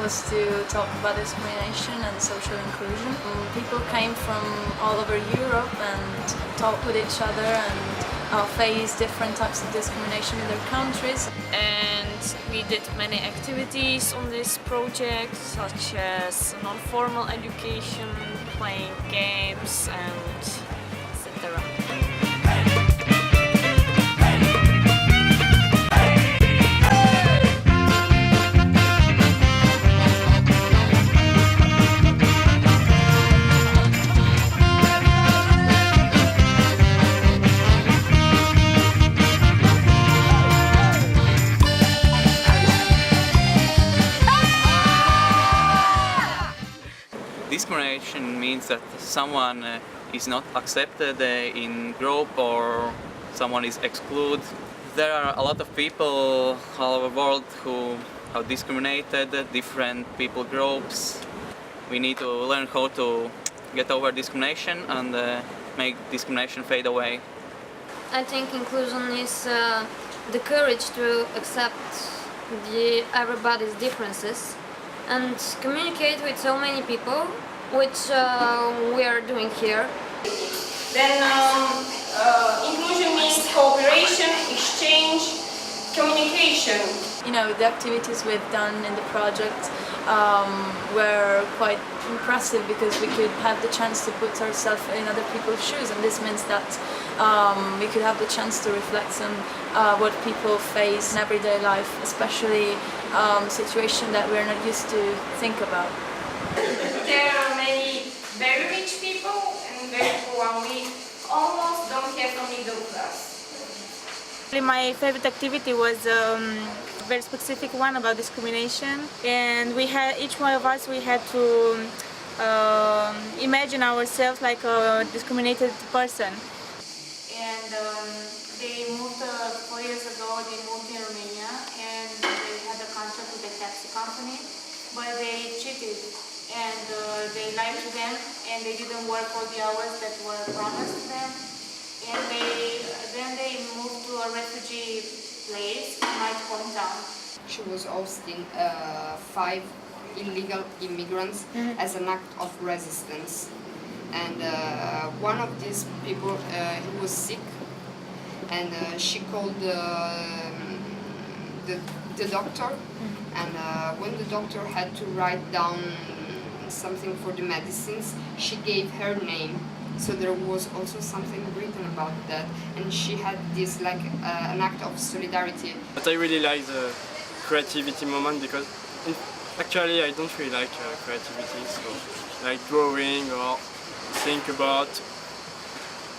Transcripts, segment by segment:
was to talk about discrimination and social inclusion. People came from all over Europe and talked with each other and faced different types of discrimination in their countries. And we did many activities on this project, such as non-formal education, playing games, and etc. Discrimination means that someone is not accepted in group or someone is excluded. There are a lot of people all over the world who are discriminated, different people groups. We need to learn how to get over discrimination and make discrimination fade away. I think inclusion is the courage to accept everybody's differences and communicate with so many people, which we are doing here. Then inclusion means cooperation, exchange, communication. You know, the activities we've done in the project were quite impressive because we could have the chance to put ourselves in other people's shoes, and this means that we could have the chance to reflect on what people face in everyday life, especially situations that we're not used to think about. There are many very rich people and very poor, and we almost don't have a middle class. My favorite activity was a very specific one about discrimination, and we had each one of us had to imagine ourselves like a discriminated person. And they moved 4 years ago. They moved in Romania, and they had a contract with a taxi company, but they cheated and they lied to them, and they didn't work all the hours that were promised to them. And then they moved to a refugee place in my hometown. She was hosting 5 illegal immigrants as an act of resistance. And one of these people, he was sick, and she called the doctor, and when the doctor had to write down something for the medicines, she gave her name. So there was also something written about that, and she had this like an act of solidarity. But I really like the creativity moment because actually I don't really like creativity, so like drawing or think about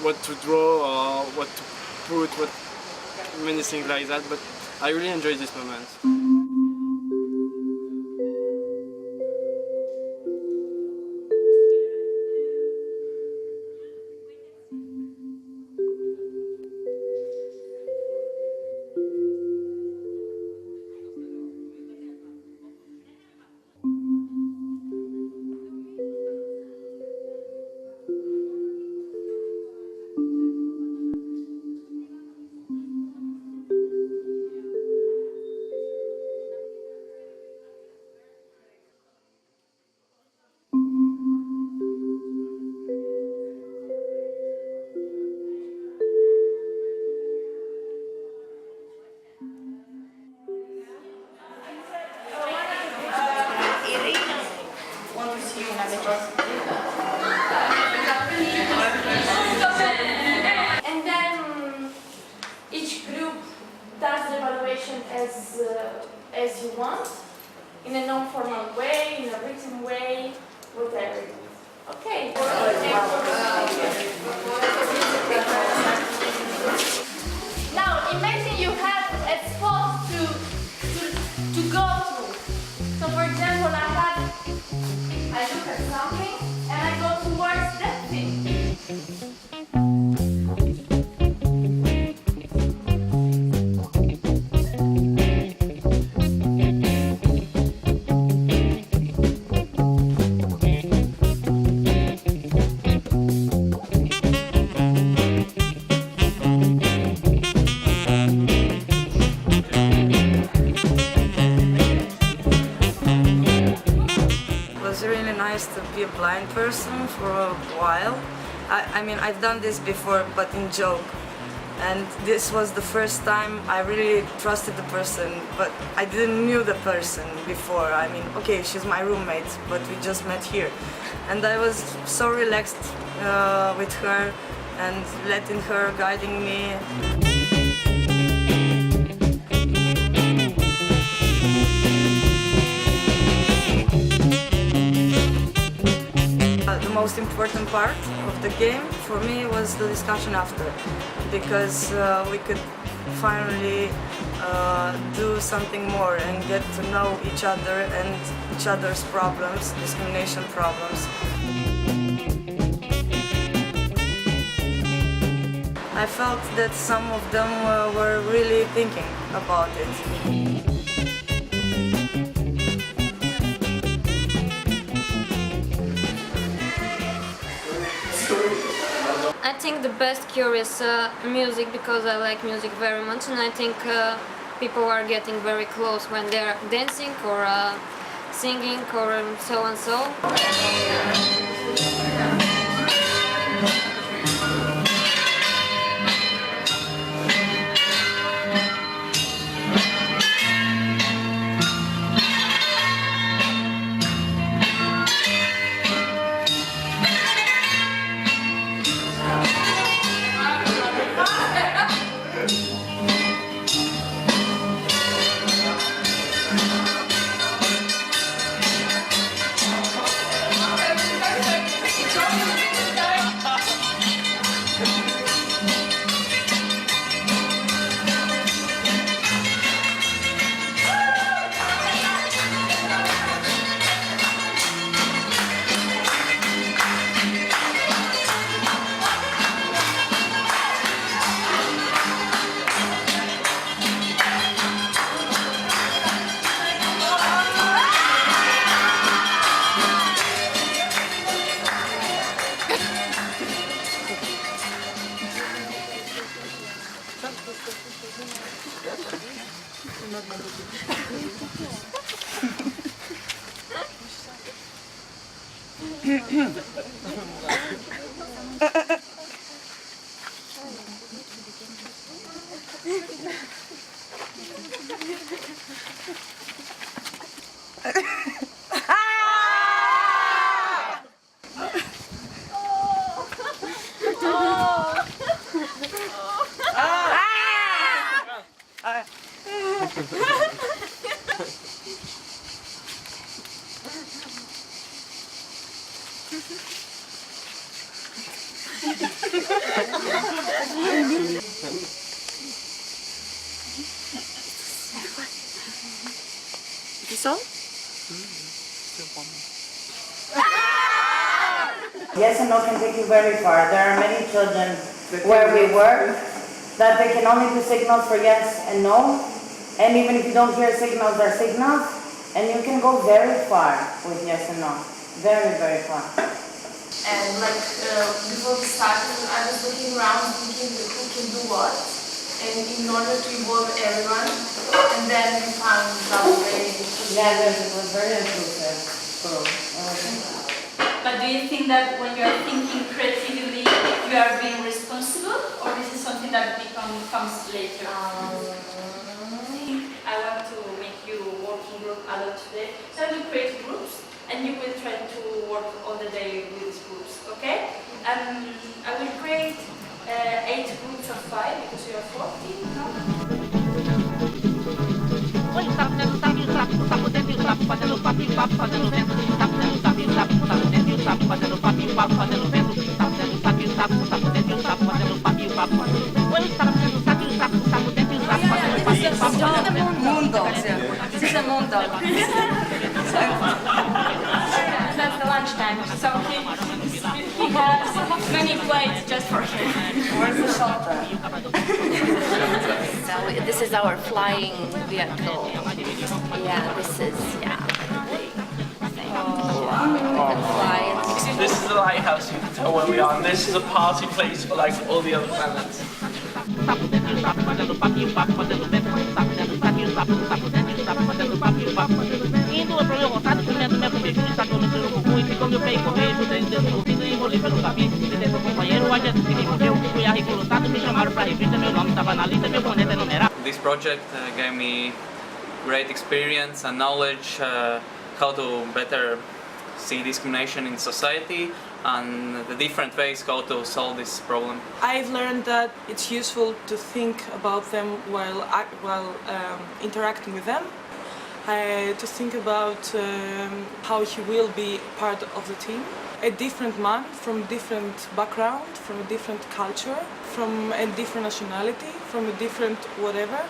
what to draw or what to put, many things like that. But I really enjoy this moment. And then each group does the evaluation as you want, in a non-formal way, in a written way, whatever. Okay. Now imagine you have a spot to go to. So for example, I look at something and I go towards that thing. be a blind person for a while. I mean, I've done this before, but in joke. And this was the first time I really trusted the person, but I didn't knew the person before. I mean, okay, she's my roommate, but we just met here. And I was so relaxed with her and letting her guiding me. The most important part of the game for me was the discussion after, because we could finally do something more and get to know each other and each other's problems, discrimination problems. I felt that some of them were really thinking about it. I think the best cure is music, because I like music very much, and I think people are getting very close when they're dancing or singing or so and so. Yes and no can take you very far. There are many children where we work that they can only do signals for yes and no. And even if you don't hear signals, they're signals. And you can go very far with yes and no. Very, very far. And like before we started, I was looking around thinking who can do what, and in order to involve everyone, and then we found some way. Yeah, it was very inclusive. But do you think that when you are thinking creatively, you are being responsible, or this is something that comes later? I want to make you work in group a lot today, so I will create groups, and you will try to work all the day with these groups, okay? I will create 8 groups of 5 because you are 14 now. This is a mundo. That's the lunchtime, so he has many plates just for him. Where's the shelter? So this is our flying vehicle. Yeah, this is, This is the lighthouse, you can tell where we are, and this is a party place for like all the other planets. Indo, o problema, tá no e correr, o treino desenvolvido e enrolei pelo capim. Gritei pro companheiro, olha, ele morreu. Fui arrecolutado, me chamaram pra revista, meu nome tava na lista, meu boné é numerado. This project gave me great experience and knowledge how to better see discrimination in society and the different ways how to solve this problem. I've learned that it's useful to think about them while interacting with them, to think about how he will be part of the team. A different man from a different background, from a different culture, from a different nationality, from a different whatever.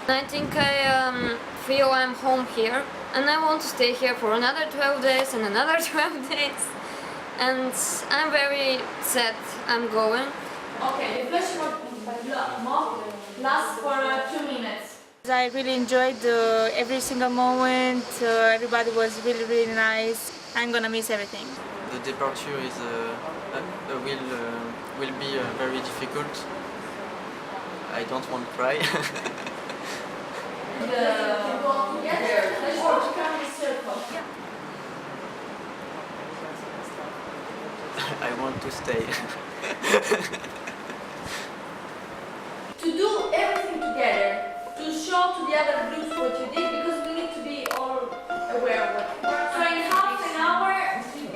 I think I feel I'm home here and I want to stay here for another 12 days and another 12 days. And I'm very sad I'm going. Okay, the flash mob lasts for 2 minutes. I really enjoyed every single moment. Everybody was really, really nice. I'm gonna miss everything. The departure is will be very difficult. I don't want to cry. I want to stay. To do everything together, to show to the other groups what you did, because we need to be all aware of it. So in half an hour, you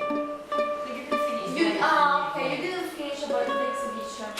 didn't finish. Okay, you didn't finish about the exhibition.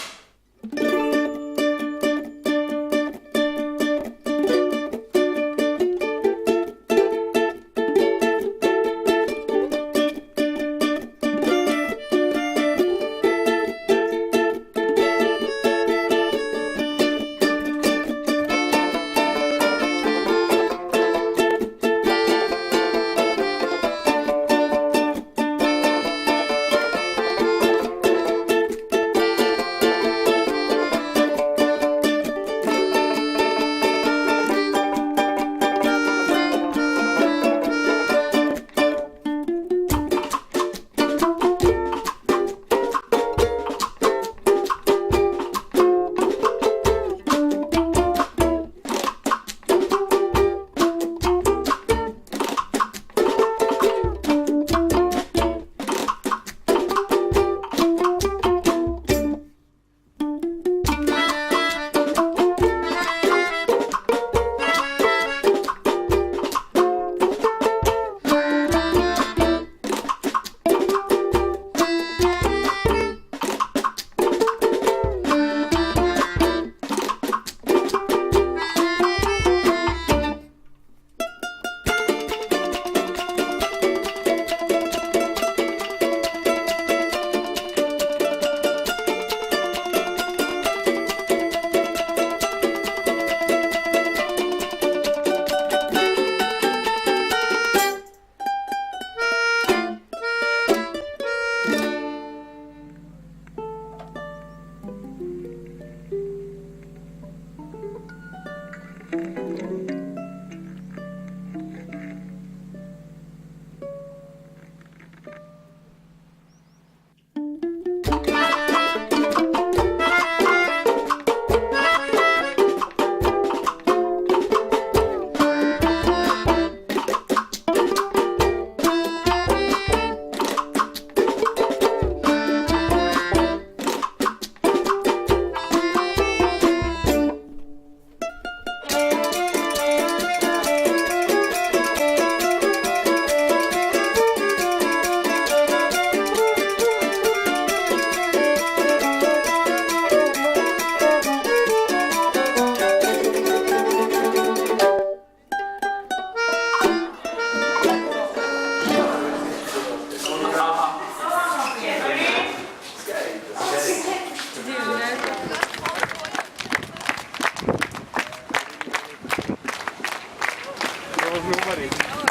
Nobody.